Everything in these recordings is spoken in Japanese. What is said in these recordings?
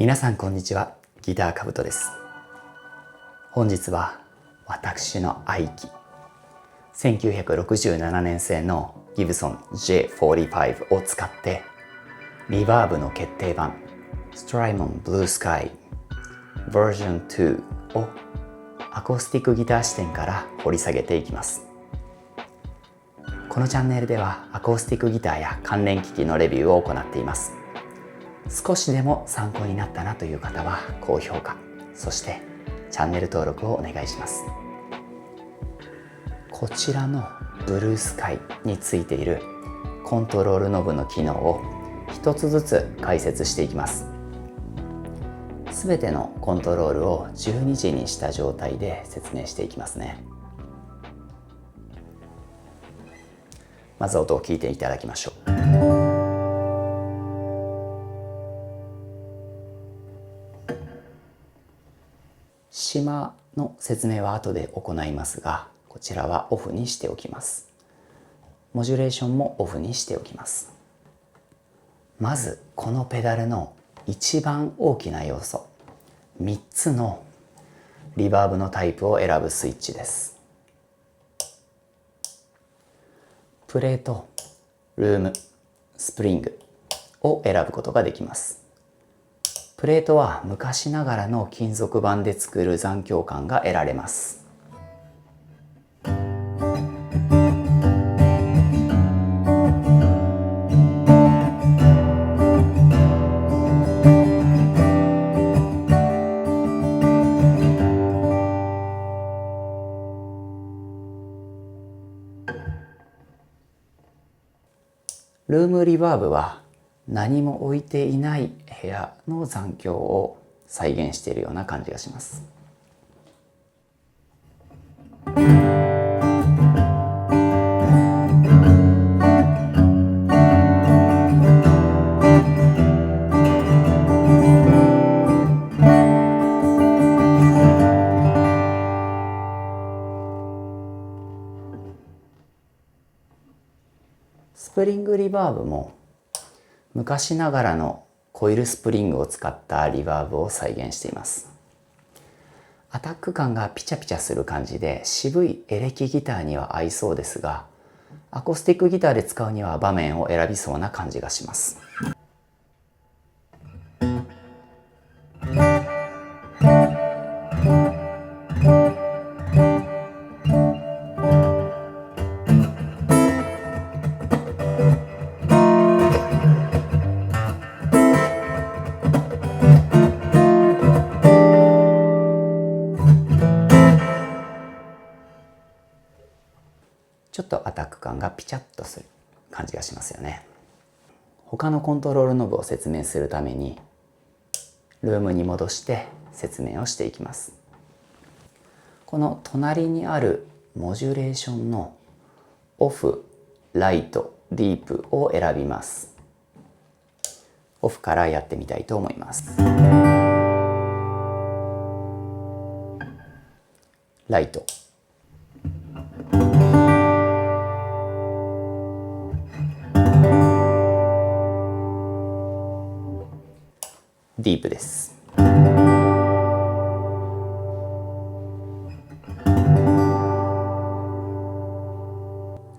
皆さんこんにちは。ギターカブトです。本日は私の愛機1967年製のギブソン J45 を使ってリバーブの決定版 Strymon Blue Sky vs. 2をアコースティックギター視点から掘り下げていきます。このチャンネルではアコースティックギターや関連機器のレビューを行っています。少しでも参考になったなという方は高評価、そしてチャンネル登録をお願いします。こちらのブルースカイについているコントロールノブの機能を一つずつ解説していきます。すべてのコントロールを12時にした状態で説明していきますね。まず音を聞いていただきましょう。島の説明は後で行いますが、こちらはオフにしておきます。モジュレーションもオフにしておきます。まずこのペダルの一番大きな要素、3つのリバーブのタイプを選ぶスイッチです。プレート、ルーム、スプリングを選ぶことができます。プレートは昔ながらの金属板で作る残響感が得られます。ルームリバーブは何も置いていない部屋の残響を再現しているような感じがします。スプリングリバーブも昔ながらのコイルスプリングを使ったリバーブを再現しています。アタック感がピチャピチャする感じで渋いエレキギターには合いそうですが、アコースティックギターで使うには場面を選びそうな感じがします。ちょっとアタック感がピチャッとする感じがしますよね。他のコントロールノブを説明するためにルームに戻して説明をしていきます。この隣にあるモジュレーションのオフ、ライト、ディープを選びます。オフからやってみたいと思います。ライト、ディープです。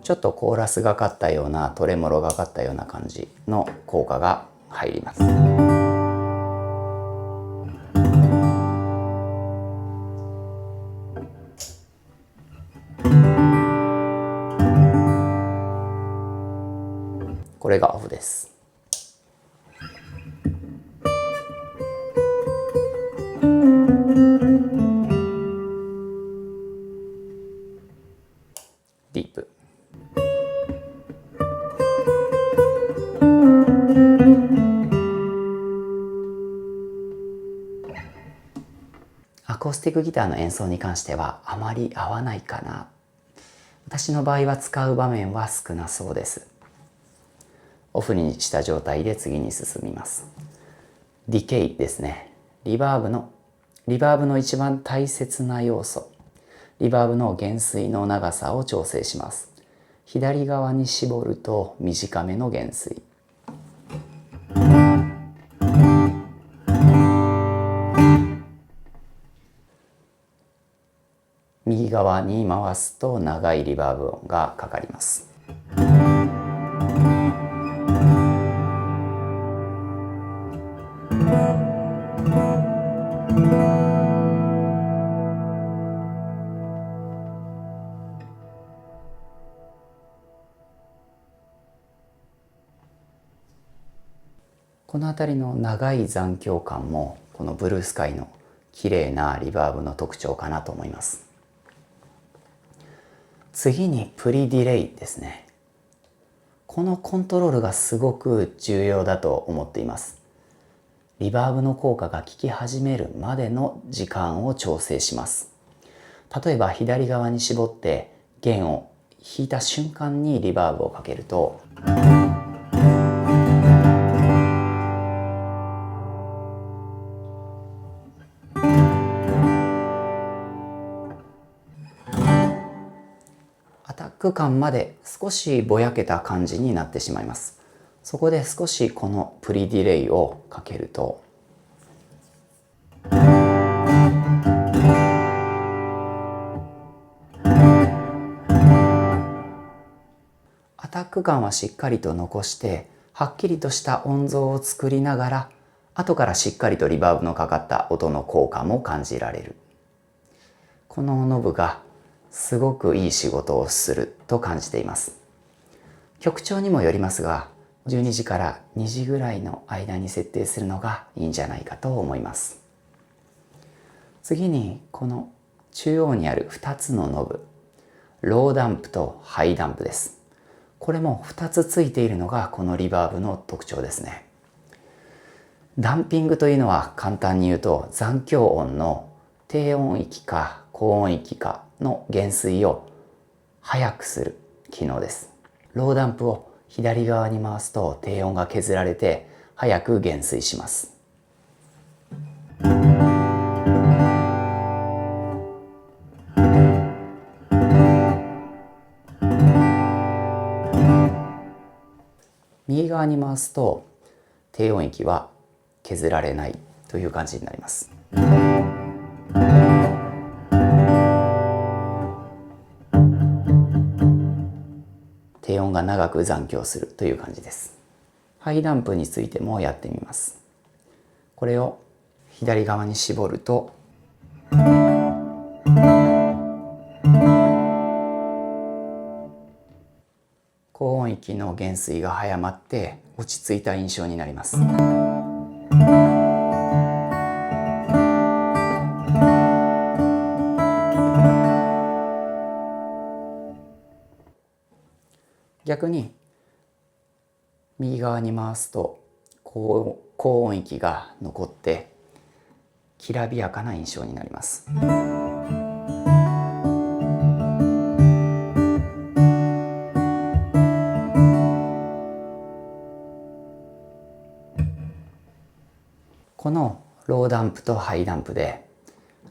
ちょっとコーラスがかったようなトレモロがかったような感じの効果が入ります。これがオフです。ディープ、アコースティックギターの演奏に関してはあまり合わないかな。私の場合は使う場面は少なそうです。オフにした状態で次に進みます。ディケイですね。リバーブの一番大切な要素、リバーブの減衰の長さを調整します。左側に絞ると短めの減衰。右側に回すと長いリバーブ音がかかります。この辺りの長い残響感もこのブルースカイの綺麗なリバーブの特徴かなと思います。次にプリディレイですね。このコントロールがすごく重要だと思っています。リバーブの効果が効き始めるまでの時間を調整します。例えば左側に絞って弦を弾いた瞬間にリバーブをかけるとアタック感まで少しぼやけた感じになってしまいます。そこで少しこのプリディレイをかけるとアタック感はしっかりと残してはっきりとした音像を作りながら後からしっかりとリバーブのかかった音の効果も感じられる。このノブがすごくいい仕事をすると感じています。曲調にもよりますが12時から2時ぐらいの間に設定するのがいいんじゃないかと思います。次にこの中央にある2つのノブ、ローダンプとハイダンプです。これも2つついているのがこのリバーブの特徴ですね。ダンピングというのは簡単に言うと残響音の低音域か高音域かの減衰を速くする機能です。ローダンプを左側に回すと低音が削られて速く減衰します。右側に回すと低音域は削られないという感じになります。低音が長く残響するという感じです。ハイダンプについてもやってみます。これを左側に絞ると高音域の減衰が早まって落ち着いた印象になります。逆に右側に回すと高音域が残ってきらびやかな印象になります。このローダンプとハイダンプで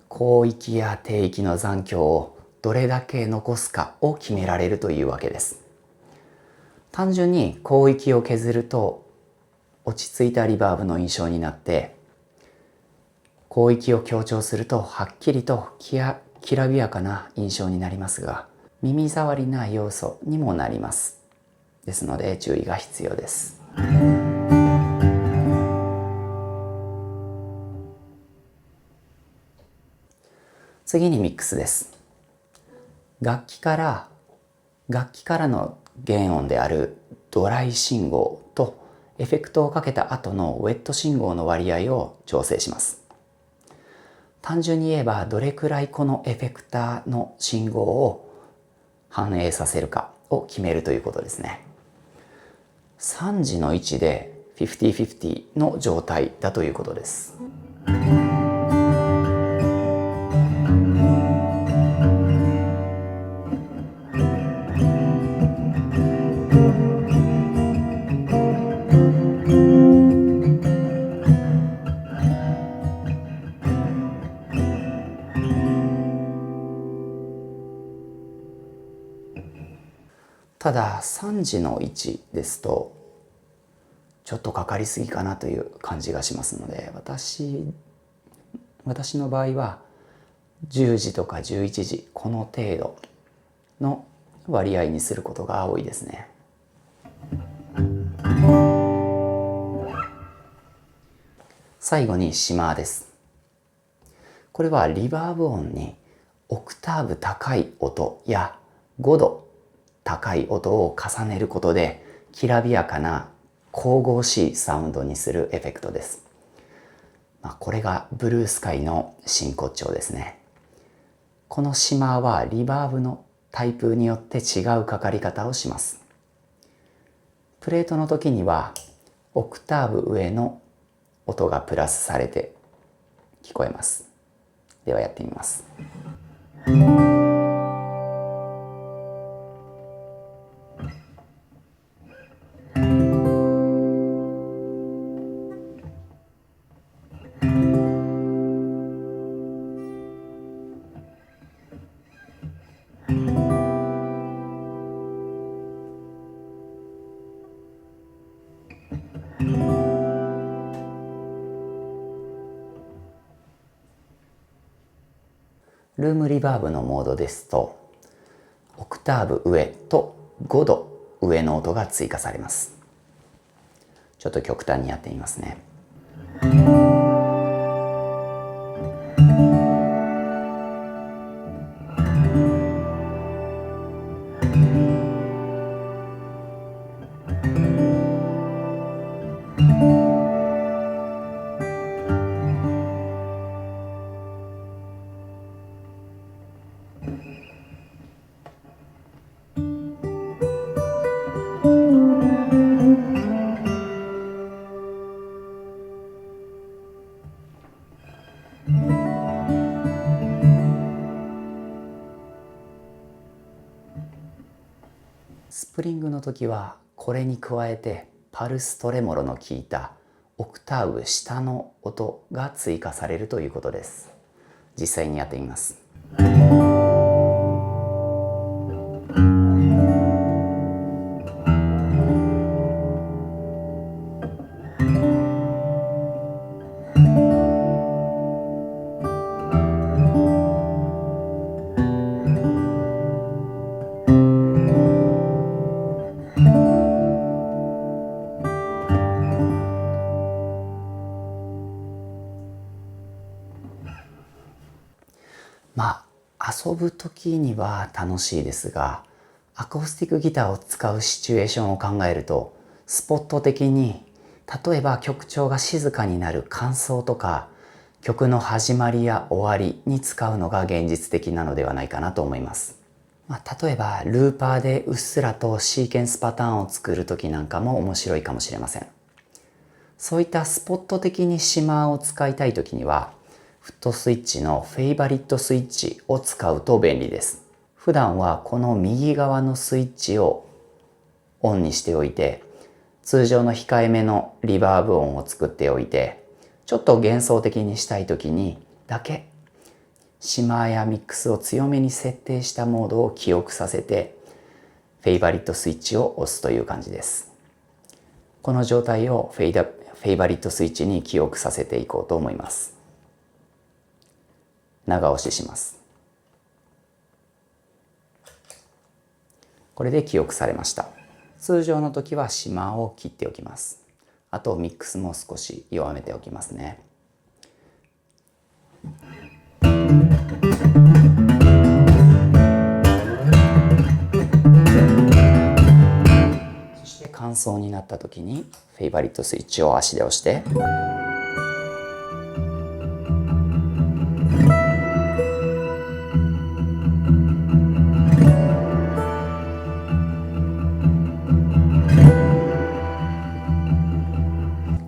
高域や低域の残響をどれだけ残すかを決められるというわけです。単純に高域を削ると落ち着いたリバーブの印象になって高域を強調するとはっきりときらびやかな印象になりますが耳障りな要素にもなります。ですので注意が必要です。次にミックスです。楽器からの原音であるドライ信号とエフェクトをかけた後のウェット信号の割合を調整します。単純に言えばどれくらいこのエフェクターの信号を反映させるかを決めるということですね。3時の位置で 50-50 の状態だということです。ただ3時の位置ですとちょっとかかりすぎかなという感じがしますので私の場合は10時とか11時、この程度の割合にすることが多いですね。最後にシマーです。これはリバーブ音にオクターブ高い音や5度高い音を重ねることできらびやかな神々しいサウンドにするエフェクトです。これがブルースカイの真骨頂ですね。このシマーはリバーブのタイプによって違うかかり方をします。プレートの時にはオクターブ上の音がプラスされて聞こえます。ではやってみます。ルームリバーブのモードですと、オクターブ上と5度上の音が追加されます。ちょっと極端にやってみますね。スプリングの時はこれに加えてパルストレモロの効いたオクターブ下の音が追加されるということです。実際にやってみます。遊ぶ時には楽しいですが、アコースティックギターを使うシチュエーションを考えると、スポット的に例えば曲調が静かになる間奏とか曲の始まりや終わりに使うのが現実的なのではないかなと思います。例えばルーパーでうっすらとシーケンスパターンを作る時なんかも面白いかもしれません。そういったスポット的にシマーを使いたい時にはフットスイッチのフェイバリットスイッチを使うと便利です。普段はこの右側のスイッチをオンにしておいて、通常の控えめのリバーブ音を作っておいて、ちょっと幻想的にしたい時にだけシマーやミックスを強めに設定したモードを記憶させてフェイバリットスイッチを押すという感じです。この状態をフェイバリットスイッチに記憶させていこうと思います。長押しします。これで記憶されました。通常の時はシマーを切っておきます。あとミックスも少し弱めておきますね。そして間奏になった時にフェイバリットスイッチを足で押して、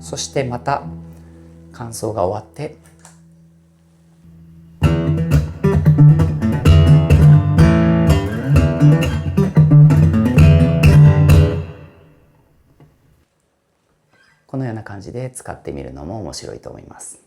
そしてまた間奏が終わってこのような感じで使ってみるのも面白いと思います。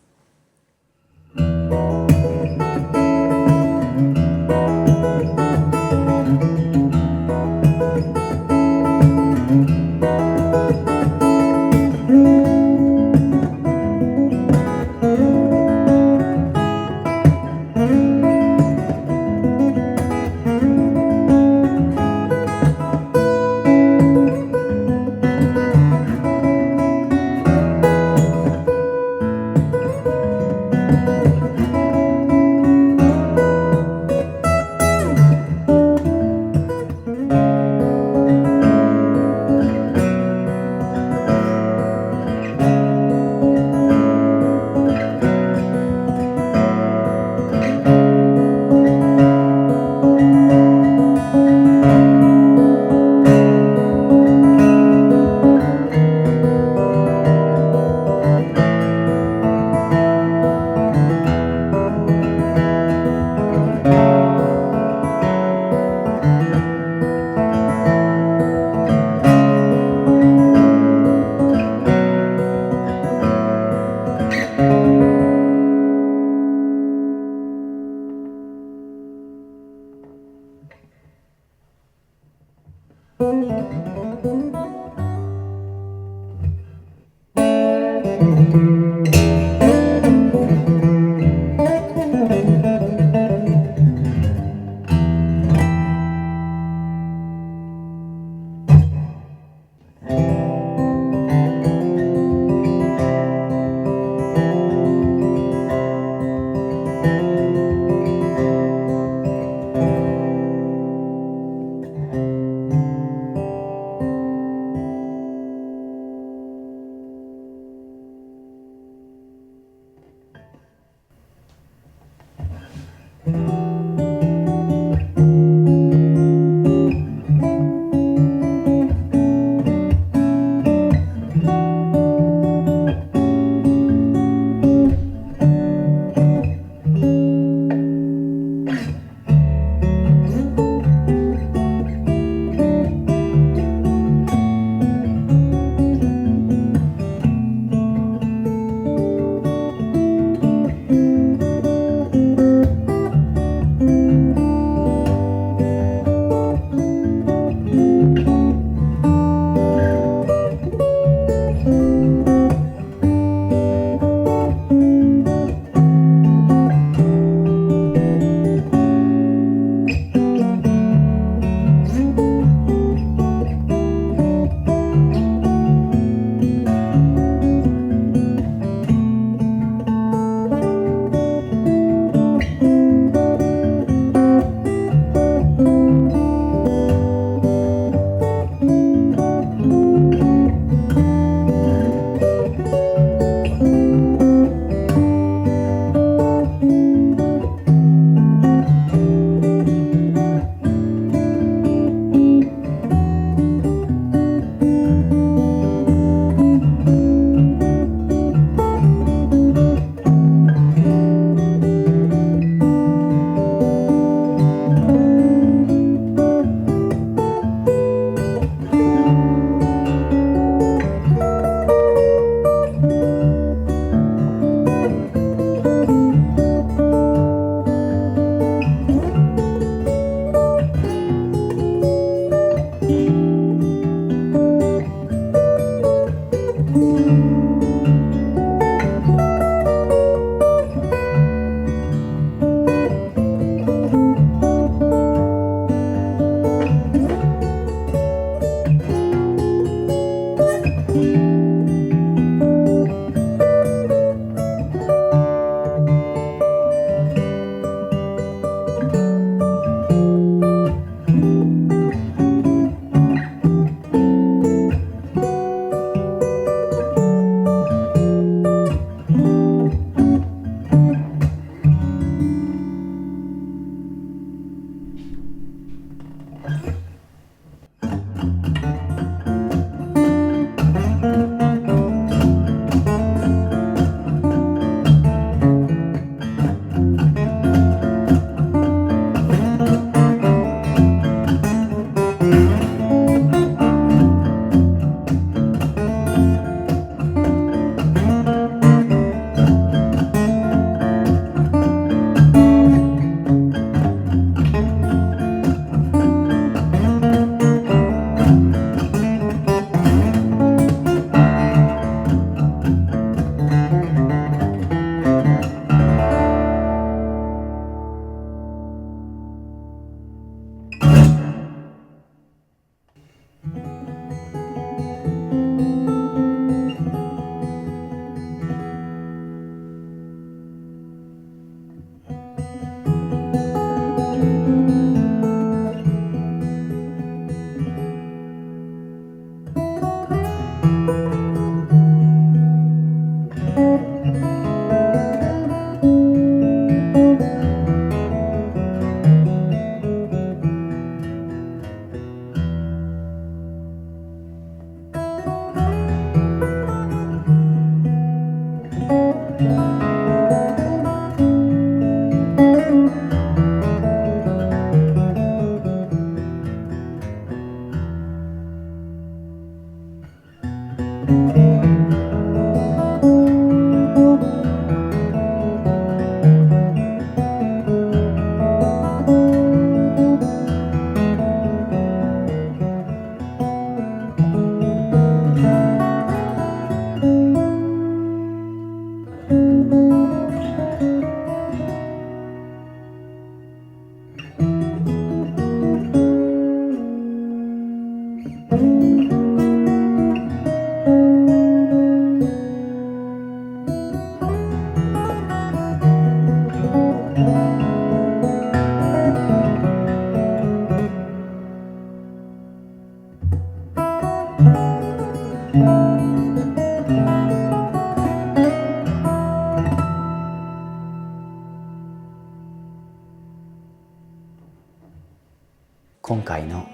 今回の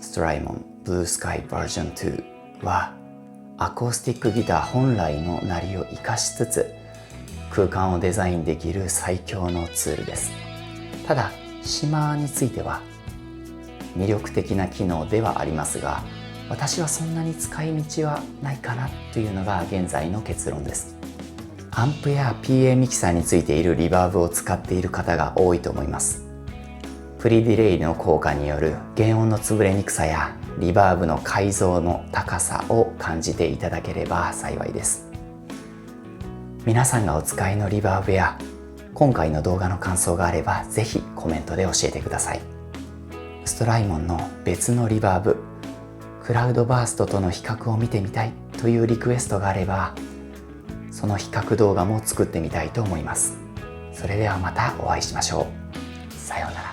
ストライモンブルースカイバージョン2はアコースティックギター本来の鳴りを生かしつつ空間をデザインできる最強のツールです。ただシマーについては魅力的な機能ではありますが、私はそんなに使い道はないかなというのが現在の結論です。アンプや PA ミキサーについているリバーブを使っている方が多いと思います。プリディレイの効果による原音の潰れにくさやリバーブの解像の高さを感じていただければ幸いです。皆さんがお使いのリバーブや今回の動画の感想があればぜひコメントで教えてください。ストライモンの別のリバーブ、クラウドバーストとの比較を見てみたいというリクエストがあればその比較動画も作ってみたいと思います。それではまたお会いしましょう。さようなら。